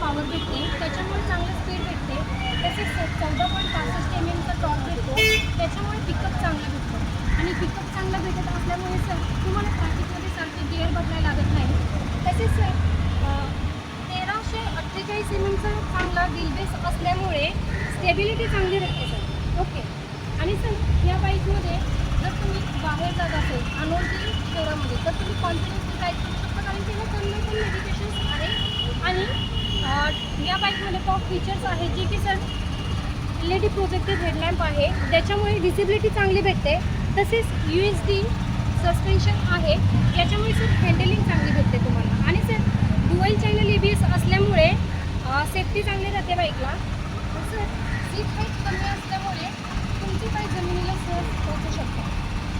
Power भेटते, त्याच्यामुळे चांगलं स्पीड भेटते. तसेच 14.65 mm चा टॉर्क भेटतो, त्याच्यामुळे पिकअप चांगला भेटतो. आणि पिकअप चांगला भेटत असल्यामुळे सर तुम्हाला ट्रॅफिकमध्ये सारखे गिअर बदलायला लागत नाही. तसेच सर 1348 mm चा चांगला व्हील बेस असल्यामुळे स्टेबिलिटी चांगली राहते सर. ओके. आणि सर या बाईकमध्ये जर तुम्ही बाहेर जात असेल अनोळखी शहरामध्ये तर तुम्ही कॉन्फिडन्सली राईड करू शकता, कारण की ह्या कन्व्हर्टेबल नेव्हिगेशन्स आहे. आणि या बाईकमध्ये टॉप फीचर्स आहेत जे की सर LED प्रोजेक्टेड हेडलॅम्प आहे, ज्याच्यामुळे व्हिजिबिलिटी चांगली भेटते. तसेच USD सस्पेन्शन आहे, याच्यामुळे सर हँडलिंग चांगली भेटते तुम्हाला. आणि सर ड्युअल चॅनल ABS असल्यामुळे सेफ्टी चांगली राहते बाईकला. सर सीट हाईट कमी असल्यामुळे तुमची पाय जमिनीला सहज पोहोचू शकतो.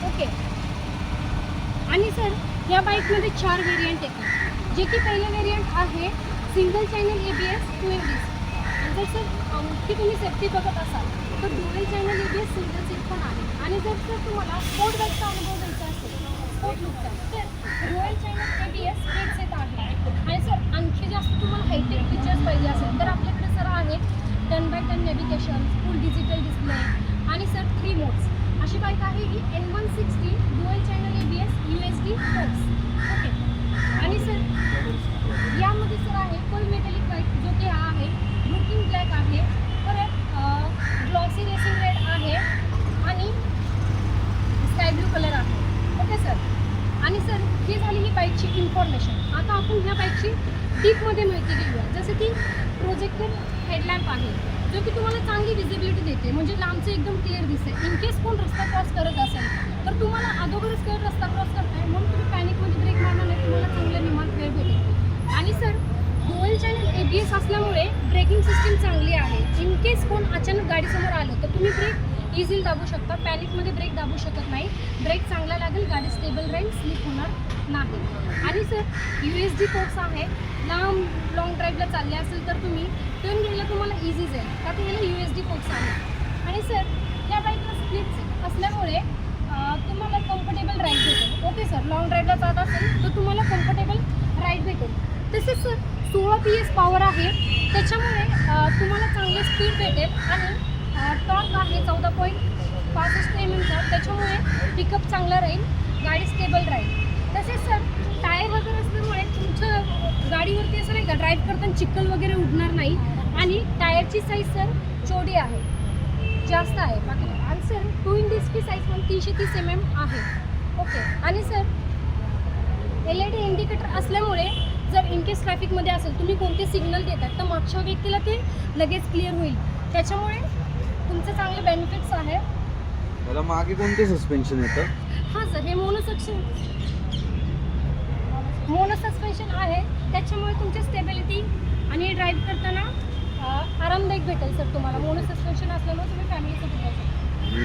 ओके. आणि सर या बाईकमध्ये 4 व्हेरियंट येतात, जे की पहिलं व्हेरियंट आहे सिंगल चॅनल ABS 2 जर सर की तुम्ही सेफ्टी बघत असाल तर dual channel ABS single seat पण आहे. आणि जर सर तुम्हाला स्पोर्ट बाईकचा अनुभव घ्यायचा असेल, स्पोर्ट लुकचा, तर dual channel ABS head set आहे. आणि सर आणखी जास्त तुम्हाला हायटेक फीचर्स पाहिजे असेल तर आपल्याकडे सर आहेत 10x10 नेव्हिगेशन, फुल डिजिटल डिस्प्ले आणि सर 3 मोड्स. अशी बाईक आहे ही N160 dual channel ABS USD force. Okay. आणि सर यामध्ये सर आहे फुल मेटॅलिक बाईक, जो की हा आहे लुकिंग ब्लॅक आहे. परत ग्लॉसी रेसिंग रेड आहे आणि स्काय ब्लू कलर आहे. Okay sir. आणि सर ही झाली ही बाईकची इन्फॉर्मेशन. आता आपण ह्या बाईकची डीपमध्ये माहिती घेऊया. जसं की प्रोजेक्टेड हेडलॅम्प आहे, जो की तुम्हाला चांगली व्हिजिबिलिटी देते, म्हणजे लांबचं एकदम क्लिअर दिसते. इन केस कोण रस्ता क्रॉस करत असेल तर तुम्हाला अगोदरच कळत रस्ता क्रॉस करताय म्हणून तुम्ही पॅनिकमध्ये ब्रेक मारणार नाही, तुम्हाला चांगलं निमान वेळ भेटेल. आणि सर ड्युअल चॅनल ABS असल्यामुळे ब्रेकिंग सिस्टीम चांगली आहे. इन केस कोण अचानक गाडीसमोर आलं तर तुम्ही ब्रेक इझिली दाबू शकता, पॅनिकमध्ये ब्रेक दाबू शकत नाही. ब्रेक चांगला लागेल, गाडी स्टेबल राहील, स्लिप होणार नाही. आणि सर USD फोर्स आहे. लॉंग ड्राईव्हला चालले असेल तर तुम्ही टर्न घ्यायला तुम्हाला इझी जाईल, का तर याला USD फोर्स आहे. आणि सर या बाईकला स्प्लिट सीट असल्यामुळे तुम्हाला कम्फर्टेबल राईड भेटेल. Okay sir. लॉंग ड्राईव्हला जात असेल तर तुम्हाला कम्फर्टेबल राईड भेटेल. तसेच सर 16 PS पॉवर आहे, त्याच्यामुळे तुम्हाला चांगले स्पीड भेटेल. आणि टॉर्क आहे 14.65 mm चा, त्याच्यामुळे पिकअप चांगला राहील, गाडी स्टेबल राहील. तसेच सर टायर वगैरे असल्यामुळे तुमच्या गाडीवरती असं नाही का ड्राईव्ह करताना चिखल वगैरे उडणार नाही. आणि टायरची साईज सर छोटी आहे, जास्त आहे बाकी. आणि सर टूइंग डिस्कची साईज पण 330 mm आहे. ओके. आणि सर LED इंडिकेटर असल्यामुळे जर इनकेस ट्रॅफिकमध्ये असेल, तुम्ही कोणते सिग्नल देतात तर मागच्या व्यक्तीला ते लगेच क्लिअर होईल, त्याच्यामुळे तुमचे चांगले बेनिफिट्स आहे. त्याला मागे कोणते सस्पेन्शन येतं? हां सर, हे मोनो सस्पेन्शन आहे, त्याच्यामुळे तुमची स्टेबिलिटी आणि ड्राईव्ह करताना आरामदायक भेटेल सर तुम्हाला. मोनो सस्पेन्शन असल्यामुळे तुम्ही फॅमिलीसोबत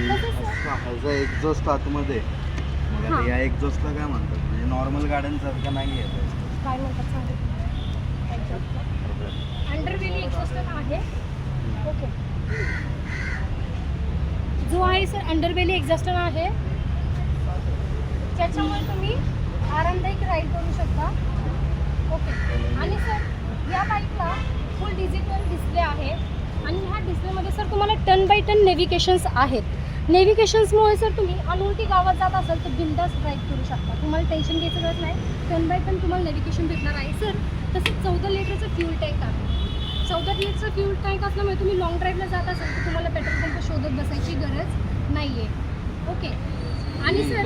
जाऊ शकता. ह्याचा एक्झॉस्ट आतमध्ये, मग आता या एक्झॉस्टला काय म्हणतात? म्हणजे नॉर्मल गाड्यांसारखं नाही आहे. काय म्हणतात सांगू? अंडरवेली एक्झॉस्ट आहे. ओके. जो आहे सर अंडरवेली एक्झॉस्टर आहे, त्याच्यामुळे तुम्ही आरामदायक राईड करू शकता. ओके. आणि सर या बाईकला फुल डिजिटल डिस्प्ले आहे. आणि ह्या डिस्प्लेमध्ये सर तुम्हाला 10x10 नेव्हिगेशन्स आहेत. नेव्हिगेशन्समुळे सर तुम्ही अनोळखी गावात जात असाल तर बिंदास ड्राईव्ह करू शकता, तुम्हाला टेन्शन घ्यायचं गरज नाही. 10x10 तुम्हाला नेव्हिगेशन भेटणार आहे सर. तसेच 14 लिटरचं फ्यूल टँक आहे. 14 लिटरचं फ्यूल टँक असल्यामुळे तुम्ही लॉंग ड्राईव्हला जात असाल तर तुम्हाला पेट्रोल पंप शोधत बसायची गरज नाही आहे. ओके. आणि सर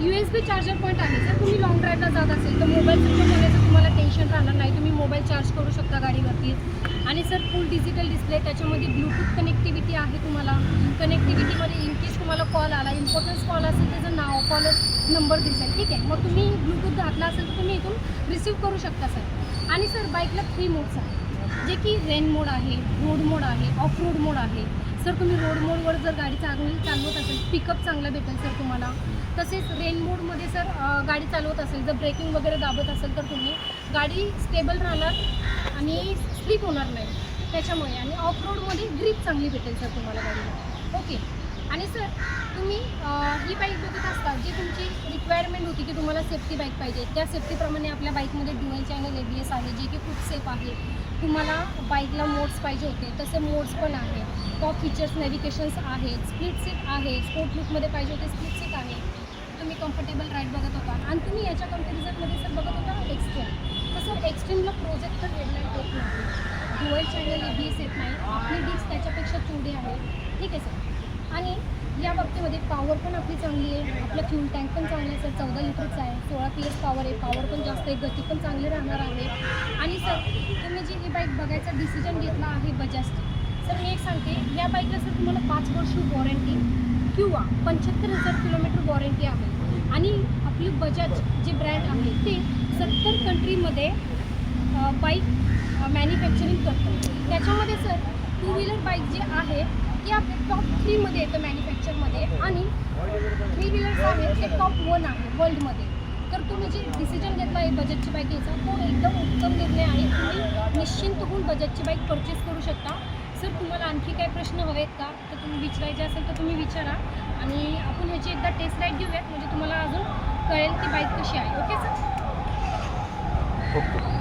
USB चार्जर पॉईंट आहे. जर तुम्ही लॉंग ड्राईव्हला जात असेल तर मोबाईल स्विच ऑफ होण्याचं तुम्हाला टेन्शन राहणार नाही, तुम्ही मोबाईल चार्ज करू शकता गाडीवरती. आणि सर फुल डिजिटल डिस्प्ले, त्याच्यामध्ये ब्लूटूथ कनेक्टिव्हिटी आहे तुम्हाला. कनेक्टिव्हिटीमध्ये इन केस तुम्हाला कॉल आला, इम्पॉर्टन्स कॉल असेल, त्याचं नाव, कॉलर नंबर दिसेल, ठीक आहे. मग तुम्ही ब्लूटूथ घातला असेल तर तुम्ही इथून रिसीव्ह करू शकता सर. आणि सर बाईकला 3 मोड्स आहे, जे की रेन मोड आहे, रोड मोड आहे, ऑफ रोड मोड आहे. सर तुम्ही रोड मोडवर जर गाडी चालवत असेल पिकअप चांगला भेटेल सर तुम्हाला. तसेच रेन मोडमध्ये सर गाडी चालवत असेल, जर ब्रेकिंग वगैरे दाबत असेल तर तुम्ही गाडी स्टेबल राहणार आणि स्लिप होणार नाही त्याच्यामुळे. आणि ऑफ रोडमध्ये ग्रीप चांगली भेटेल सर तुम्हाला गाडीला. ओके. आणि सर तुम्ही ही बाईक बघत असता, जी तुमची रिक्वायरमेंट होती की तुम्हाला सेफ्टी बाईक पाहिजे, त्या सेफ्टीप्रमाणे आपल्या बाईकमध्ये ड्युअल चॅनल ABS आहे, जे की खूप सेफ आहे. तुम्हाला बाईकला मोड्स पाहिजे होते तसे मोड्स पण आहे. टॉप फीचर्स नेव्हिगेशन्स आहेत, स्प्लिट सीट आहे, स्पोर्ट लुकमध्ये पाहिजे होते स्प्लिट सीट आहे. तुम्ही कम्फर्टेबल राईड बघत होता आणि तुम्ही याच्या कम्पॅरिझनमध्ये सर बघत होता एक्स्ट्रीम. तसं एक्स्ट्रीमला प्रोजेक्टर हेडलाईट येत नाही, ड्युअल चॅनल ABS येत नाही, आपली डिस्क त्याच्यापेक्षा चोडी आहे. ठीक आहे सर. आणि या बाबतीमध्ये पॉवर पण आपली चांगली आहे, आपलं फ्यूल टँक पण चांगलं आहे सर, 14 लिटरचा आहे, 16 PS पॉवर आहे, पॉवर पण जास्त आहे, गती पण चांगली राहणार आहे. आणि सर तुम्ही जी ही बाईक बघायचा डिसिजन घेतला आहे बजाजची, सर मी एक सांगते, या बाईकला सर तुम्हाला 5 वर्ष वॉरंटी किंवा 75,000 किलोमीटर वॉरंटी आहे. आणि आपली बजाज जी ब्रँड आहे ते 70 कंट्रीमध्ये बाईक मॅन्युफॅक्चरिंग करतो. त्याच्यामध्ये सर 2 व्हीलर बाईक जी आहे ती आपल्या टॉप 3मध्ये येतं मॅन्युफॅक्चरमध्ये आणि 3 व्हीलर्स आहेत ते टॉप 1 आहे वर्ल्डमध्ये. तर तुम्ही जे डिसिजन घेतला आहे बजाजची बाईक घ्यायचा तो एकदम उत्तम निर्णय आहे. तुम्ही निश्चिंत होऊन बजाजची बाईक परचेस करू शकता. सर तुम्हाला आणखी काही प्रश्न हवे आहेत का तर तुम्ही विचारायचे असेल तर तुम्ही विचारा आणि आपण ह्याची एकदा टेस्ट राईड घेऊयात म्हणजे तुम्हाला अजून कळेल की बाईक कशी आहे. Okay sir. ओके.